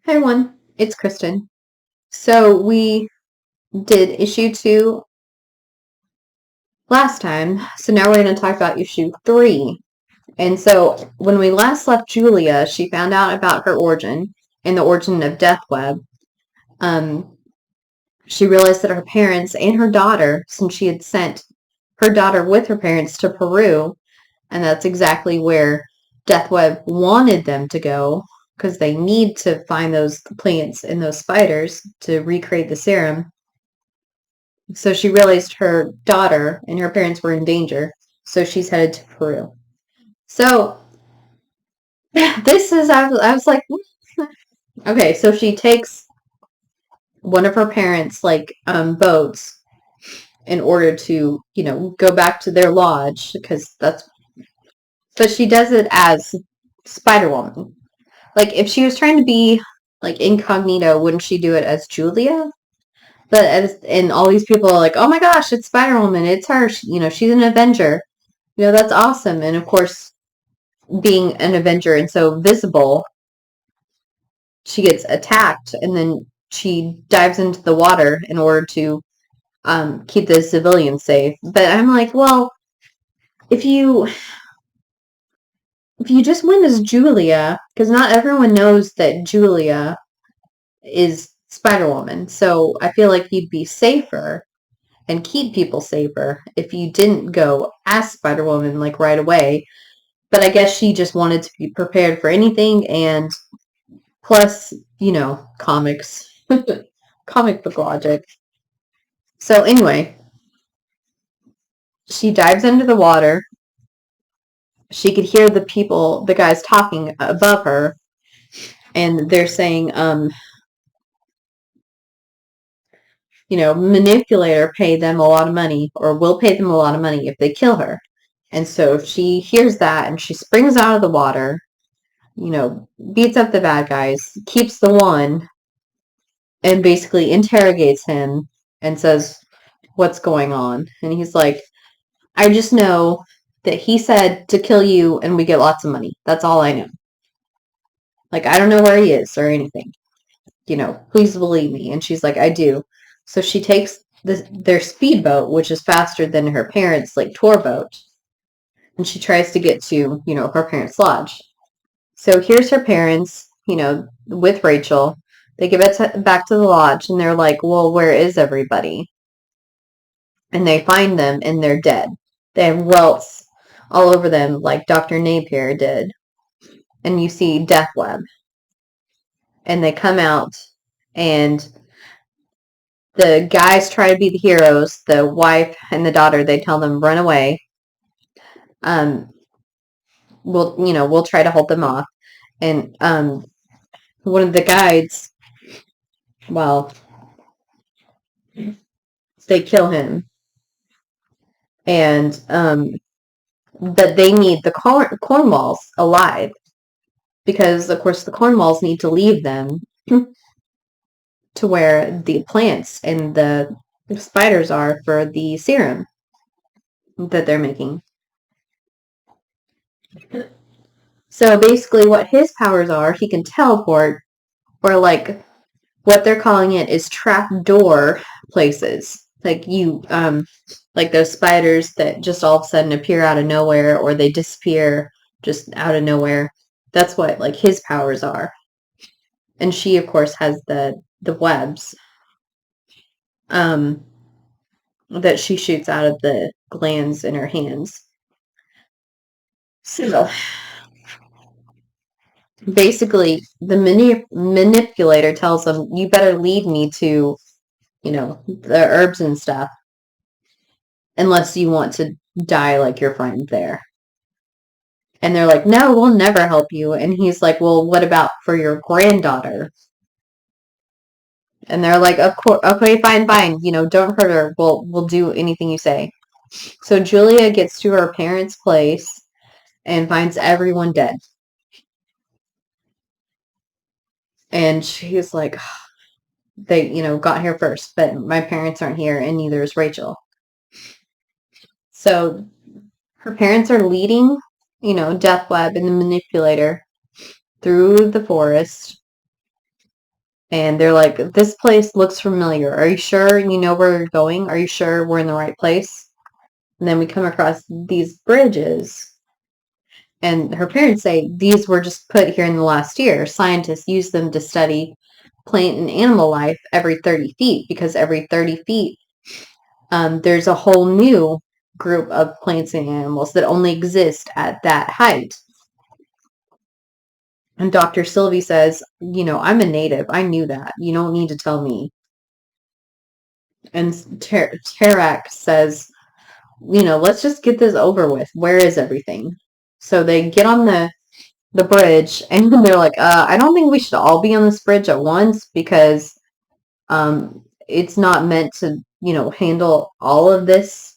Hey everyone, it's Kristen. So we did issue 2 last time, so now we're going to talk about issue 3. And so when we last left Julia, she found out about her origin and the origin of Death Web. She realized that her parents and her daughter, since she had sent her daughter with her parents to Peru, and that's exactly where Death Web wanted them to go, because they need to find those plants and those spiders to recreate the serum. So she realized her daughter and her parents were in danger, so she's headed to Peru. So I was like, okay, so she takes one of her parents' boats in order to, go back to their lodge but she does it as Spider Woman. Like if she was trying to be like incognito, wouldn't she do it as Julia? And all these people are like, oh my gosh, it's Spider Woman, it's her. She's an Avenger. That's awesome. And of course, being an Avenger and so visible, she gets attacked and then she dives into the water in order to keep the civilians safe. But I'm like, well, if you just went as Julia, because not everyone knows that Julia is Spider Woman, so I feel like you'd be safer and keep people safer if you didn't go as Spider Woman like right away. But I guess she just wanted to be prepared for anything, and plus, comics, comic book logic. So anyway, she dives into the water. She could hear the guys talking above her, and they're saying, manipulator pay them a lot of money, or will pay them a lot of money if they kill her. And so she hears that, and she springs out of the water, beats up the bad guys, keeps the one, and basically interrogates him and says, what's going on? And he's like, I just know that he said to kill you and we get lots of money. That's all I know. Like, I don't know where he is or anything. Please believe me. And she's like, I do. So she takes their speedboat, which is faster than her parents' tour boat, and she tries to get to, her parents' lodge. So here's her parents, with Rachel. They get back to the lodge and they're like, well, where is everybody? And they find them and they're dead. They have welts all over them like Dr. Napier did. And you see Death Web. And they come out and the guys try to be the heroes. The wife and the daughter, they tell them run away. We'll try to hold them off. And one of the guides, well, they kill him. And that they need the Cornwalls alive. Because, of course, the Cornwalls need to leave them to where the plants and the spiders are for the serum that they're making. So basically what his powers are, he can teleport, or what they're calling it is trapdoor places. Like those spiders that just all of a sudden appear out of nowhere, or they disappear just out of nowhere. That's what his powers are. And she, of course, has the webs that she shoots out of the glands in her hands. So basically, the manipulator tells them, you better lead me to, the herbs and stuff, unless you want to die like your friend there. And they're like, no, we'll never help you. And he's like, well, what about for your granddaughter? And they're like, of course, okay, fine. Don't hurt her. We'll do anything you say. So Julia gets to her parents' place and finds everyone dead. And she's like, they, got here first, but my parents aren't here, and neither is Rachel. So her parents are leading, Death Web and the manipulator through the forest. And they're like, this place looks familiar. Are you sure you know where you're going? Are you sure we're in the right place? And then we come across these bridges. And her parents say these were just put here in the last year. Scientists use them to study plant and animal life every 30 feet because every 30 feet there's a whole new group of plants and animals that only exist at that height. And Dr. Sylvie says, I'm a native. I knew that. You don't need to tell me. And Tarak says, let's just get this over with. Where is everything? So they get on the bridge and they're like, I don't think we should all be on this bridge at once because it's not meant to, handle all of this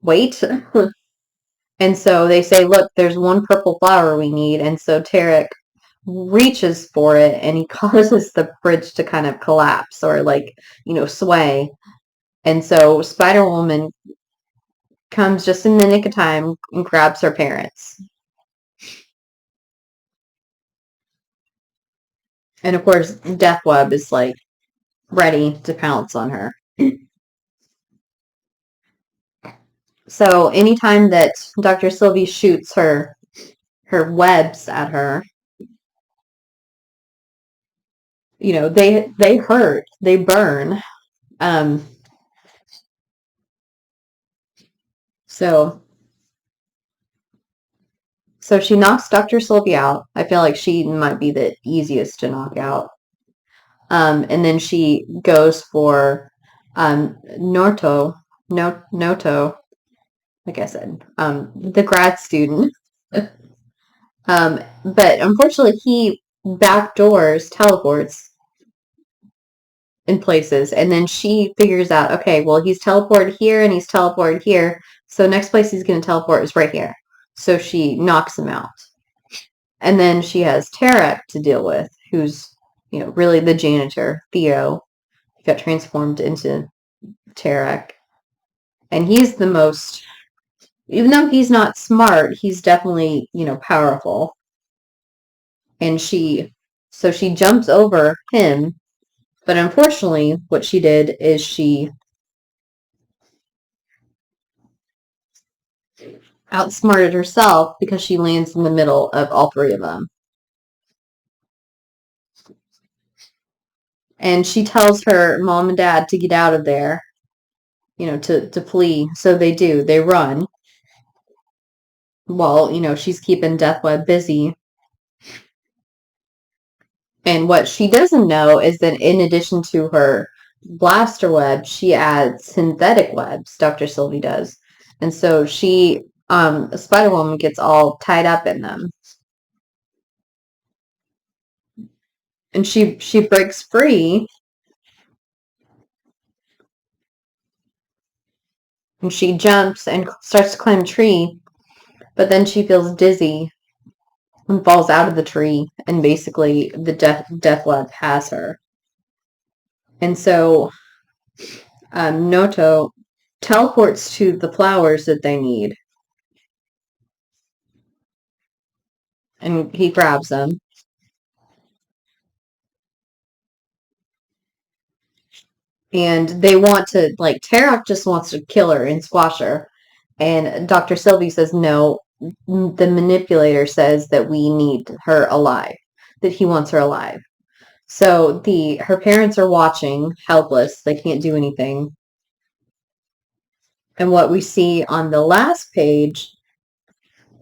weight. And so they say, look, there's one purple flower we need. And so Tarek reaches for it and he causes the bridge to kind of collapse or sway. And so Spider-Woman comes just in the nick of time and grabs her parents. And of course, Deathweb is like ready to pounce on her. So anytime that Dr. Sylvie shoots her webs at her, they hurt, they burn. So she knocks Dr. Sylvie out. I feel like she might be the easiest to knock out. And then she goes for Noto, like I said, the grad student. But unfortunately, he backdoors teleports in places, and then she figures out, okay, well, he's teleported here and he's teleported here, so next place he's going to teleport is right here. So she knocks him out. And then she has Tarek to deal with, who's, really the janitor, Theo. He got transformed into Tarek. And he's the most, even though he's not smart, he's definitely, powerful. And she jumps over him, but unfortunately, what she did is she outsmarted herself because she lands in the middle of all three of them. And she tells her mom and dad to get out of there, to flee. So they do. They run while, she's keeping Deathweb busy. And what she doesn't know is that in addition to her blaster web, she adds synthetic webs, Dr. Sylvie does. And so she, Spider-Woman gets all tied up in them. And she breaks free. And she jumps and starts to climb a tree. But then she feels dizzy and falls out of the tree. And basically the death web has her. And so Noto teleports to the flowers that they need. And he grabs them. And they want to, Tarok just wants to kill her and squash her. And Dr. Sylvie says, no, the manipulator says that we need her alive, that he wants her alive. So her parents are watching, helpless. They can't do anything. And what we see on the last page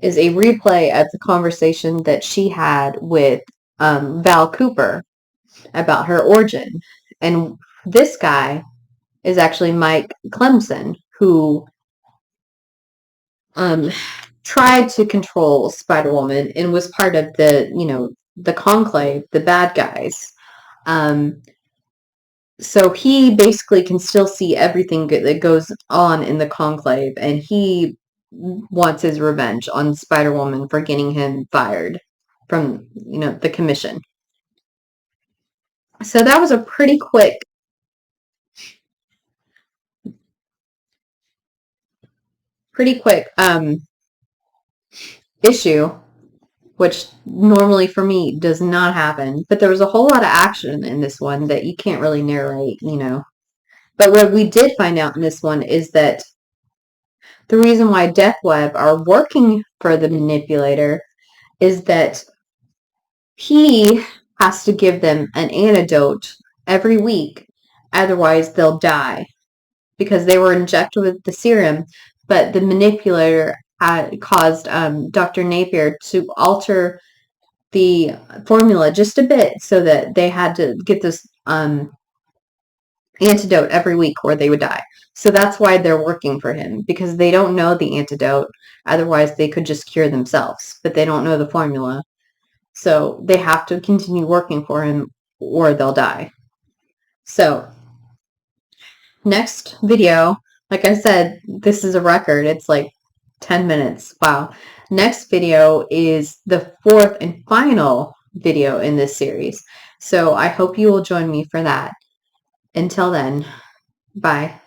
is a replay of the conversation that she had with Val Cooper about her origin. And this guy is actually Mike Clemson, who tried to control Spider-Woman and was part of the Conclave, the bad guys. So he basically can still see everything that goes on in the Conclave, and he wants his revenge on Spider-Woman for getting him fired from, the commission. So that was a pretty quick issue. which normally for me does not happen. But there was a whole lot of action in this one that you can't really narrate, you know. But what we did find out in this one is that the reason why Death Web are working for the manipulator is that he has to give them an antidote every week. Otherwise, they'll die because they were injected with the serum. But the manipulator caused Dr. Napier to alter the formula just a bit so that they had to get this antidote every week or they would die. So that's why they're working for him, because they don't know the antidote. Otherwise, they could just cure themselves, but they don't know the formula. So they have to continue working for him or they'll die. So next video, like I said, this is a record. It's like 10 minutes. Wow. Next video is the fourth and final video in this series. So I hope you will join me for that. Until then, bye.